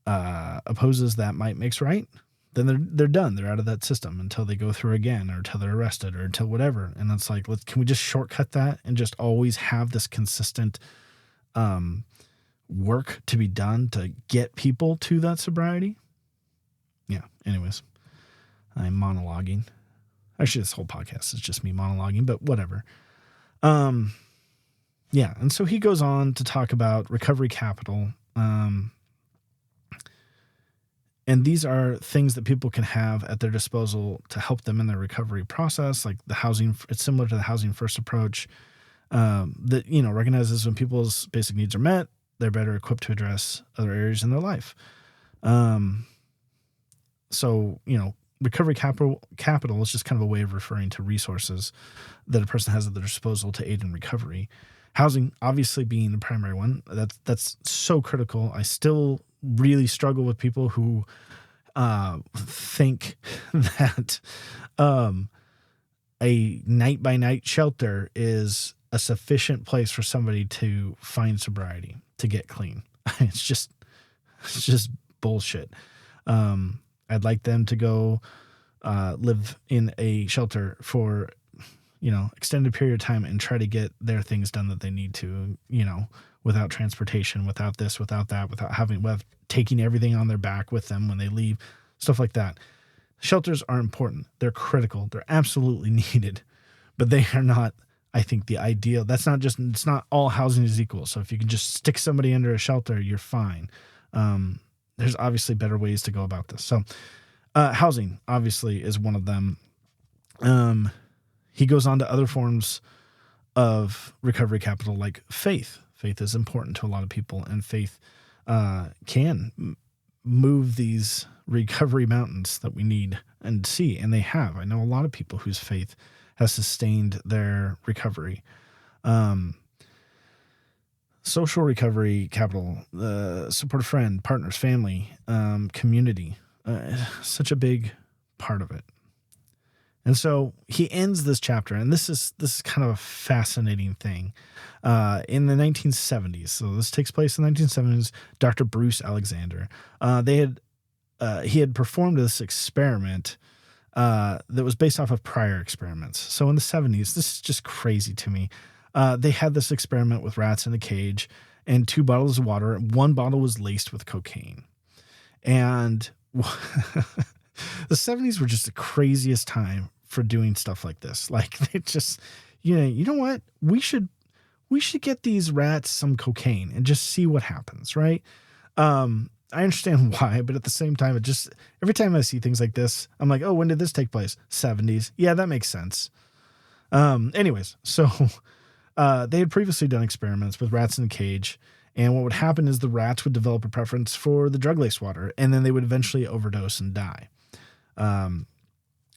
opposes that might makes right, then they're done. They're out of that system until they go through again, or until they're arrested, or until whatever. And it's like, can we just shortcut that and just always have this consistent work to be done to get people to that sobriety? Yeah. Anyways, I'm monologuing. Actually, this whole podcast is just me monologuing, but whatever. Yeah. And so he goes on to talk about recovery capital. And these are things that people can have at their disposal to help them in their recovery process. Like the housing, it's similar to the housing first approach, that, recognizes when people's basic needs are met, they're better equipped to address other areas in their life. So, recovery capital is just kind of a way of referring to resources that a person has at their disposal to aid in recovery. Housing, obviously, being the primary one, that's so critical. I still really struggle with people who think that a night-by-night shelter is a sufficient place for somebody to find sobriety, to get clean. It's just bullshit. I'd like them to go live in a shelter for, extended period of time and try to get their things done that they need to, without transportation, without this, without that, without taking everything on their back with them when they leave, stuff like that. Shelters are important. They're critical. They're absolutely needed, but they are not, I think, the ideal. It's not all housing is equal. So if you can just stick somebody under a shelter, you're fine. There's obviously better ways to go about this. So housing obviously is one of them. He goes on to other forms of recovery capital, like faith. Faith is important to a lot of people, and faith can move these recovery mountains that we need and see, and they have. I know a lot of people whose faith has sustained their recovery. Social recovery capital, support a friend, partners, family, community, such a big part of it. And so he ends this chapter, and this is kind of a fascinating thing. In the 1970s, so this takes place in the 1970s, Dr. Bruce Alexander, he had performed this experiment that was based off of prior experiments. So in the 70s, this is just crazy to me. They had this experiment with rats in a cage and 2 bottles of water. And 1 bottle was laced with cocaine. And the 70s were just the craziest time for doing stuff like this. Like, they just, you know what? We should get these rats some cocaine and just see what happens, right? I understand why, but at the same time, every time I see things like this, I'm like, oh, when did this take place? 70s. Yeah, that makes sense. Anyways, so they had previously done experiments with rats in a cage, and what would happen is the rats would develop a preference for the drug-laced water, and then they would eventually overdose and die.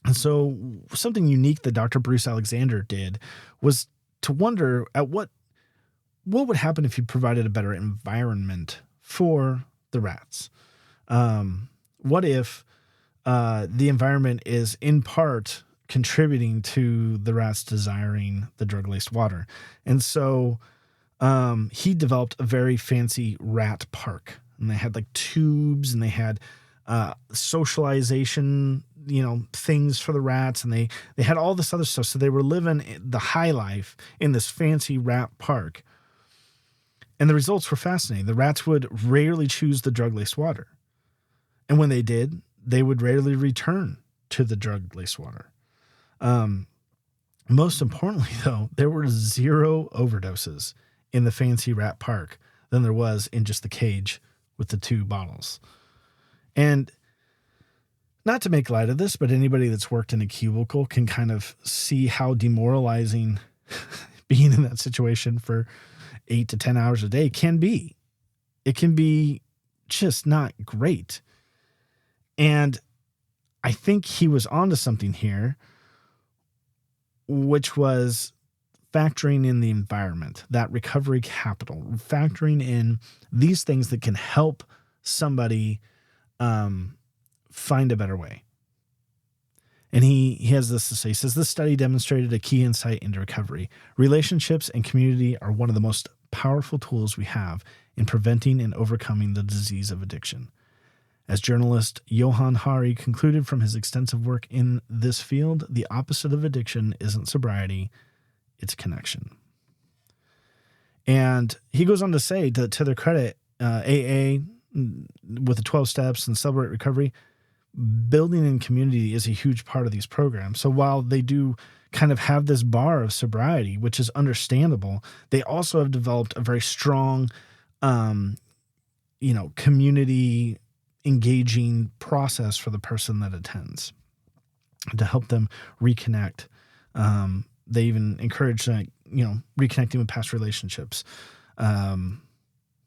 And so something unique that Dr. Bruce Alexander did was to wonder at what would happen if you provided a better environment for the rats. What if the environment is in part contributing to the rats desiring the drug-laced water? And so he developed a very fancy rat park, and they had like tubes, and they had socialization, things for the rats, and they had all this other stuff. So they were living the high life in this fancy rat park. And the results were fascinating. The rats would rarely choose the drug-laced water. And when they did, they would rarely return to the drug-laced water. Most importantly, though, there were 0 overdoses in the fancy rat park than there was in just the cage with the 2 bottles. And not to make light of this, but anybody that's worked in a cubicle can kind of see how demoralizing being in that situation for 8 to 10 hours a day can be. It can be just not great. And I think he was onto something here which was factoring in the environment, that recovery capital, factoring in these things that can help somebody find a better way. And he has this to say. He says, this study demonstrated a key insight into recovery. Relationships and community are one of the most powerful tools we have in preventing and overcoming the disease of addiction. As journalist Johan Hari concluded from his extensive work in this field, the opposite of addiction isn't sobriety, it's connection. And he goes on to say, to their credit, AA with the 12 steps and Celebrate Recovery, building in community is a huge part of these programs. So while they do kind of have this bar of sobriety, which is understandable, they also have developed a very strong, community engaging process for the person that attends to help them reconnect. They even encourage, reconnecting with past relationships,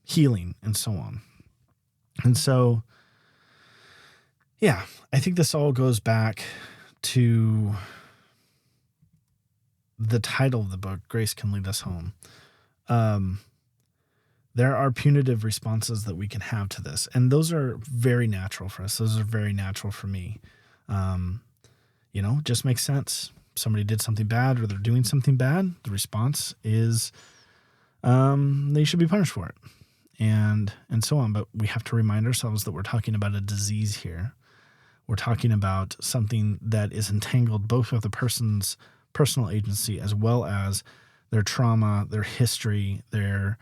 healing, and so on. And so, yeah, I think this all goes back to the title of the book, Grace Can Lead Us Home. There are punitive responses that we can have to this, and those are very natural for us. Those are very natural for me. It just makes sense. Somebody did something bad or they're doing something bad. The response is they should be punished for it, and so on. But we have to remind ourselves that we're talking about a disease here. We're talking about something that is entangled both with a person's personal agency as well as their trauma, their history, their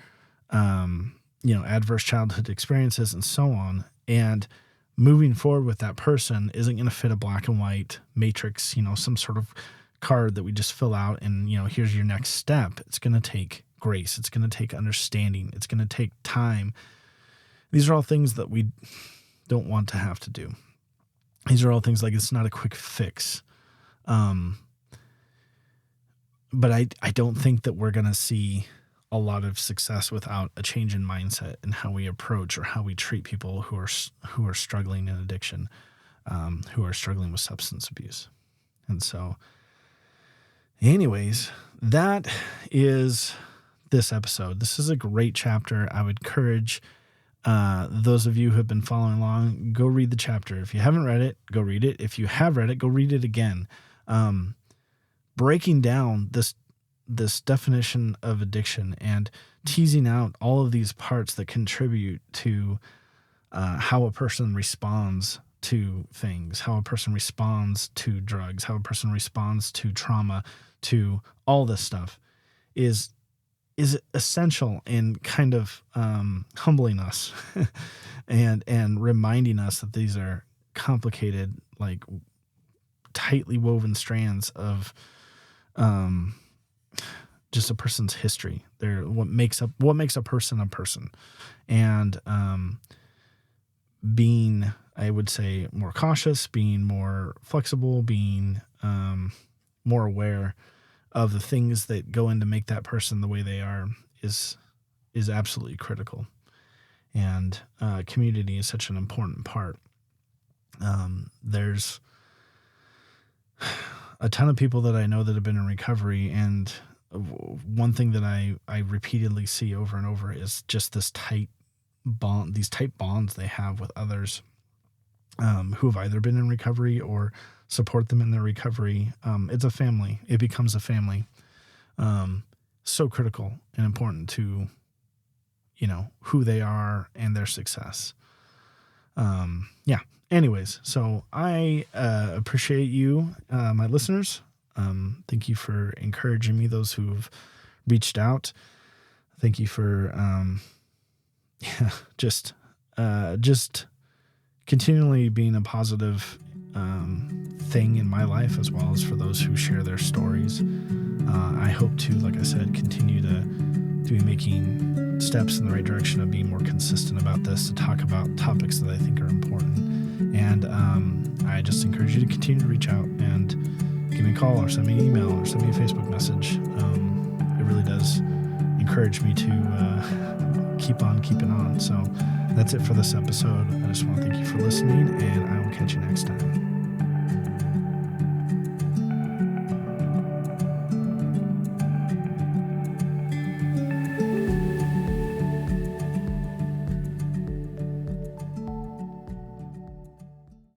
adverse childhood experiences, and so on. And moving forward with that person isn't going to fit a black and white matrix, some sort of card that we just fill out and, here's your next step. It's going to take grace. It's going to take understanding. It's going to take time. These are all things that we don't want to have to do. These are all things like it's not a quick fix. But I don't think that we're going to see a lot of success without a change in mindset and how we approach or how we treat people who are struggling in addiction, who are struggling with substance abuse. And so anyways, that is this episode. This is a great chapter. I would encourage those of you who have been following along, go read the chapter. If you haven't read it, go read it. If you have read it, go read it again. Breaking down this definition of addiction and teasing out all of these parts that contribute to how a person responds to things, how a person responds to drugs, how a person responds to trauma, to all this stuff is essential in kind of humbling us and reminding us that these are complicated, like tightly woven strands of just a person's history. They're what makes a person, and being, I would say, more cautious, being more flexible, being more aware of the things that go in to make that person the way they are is absolutely critical. And community is such an important part. There's a ton of people that I know that have been in recovery, and one thing that I repeatedly see over and over is just this tight bond, these tight bonds they have with others who have either been in recovery or support them in their recovery. It's a family. It becomes a family. So critical and important to, who they are and their success. Anyways, so I appreciate you, my listeners. Thank you for encouraging me, those who've reached out. Thank you for just continually being a positive thing in my life, as well as for those who share their stories. I hope to, like I said, continue to be making steps in the right direction of being more consistent about this, to talk about topics that I think are important. And I just encourage you to continue to reach out and give me a call or send me an email or send me a Facebook message. It really does encourage me to keep on keeping on. So that's it for this episode. I just want to thank you for listening, and I will catch you next time.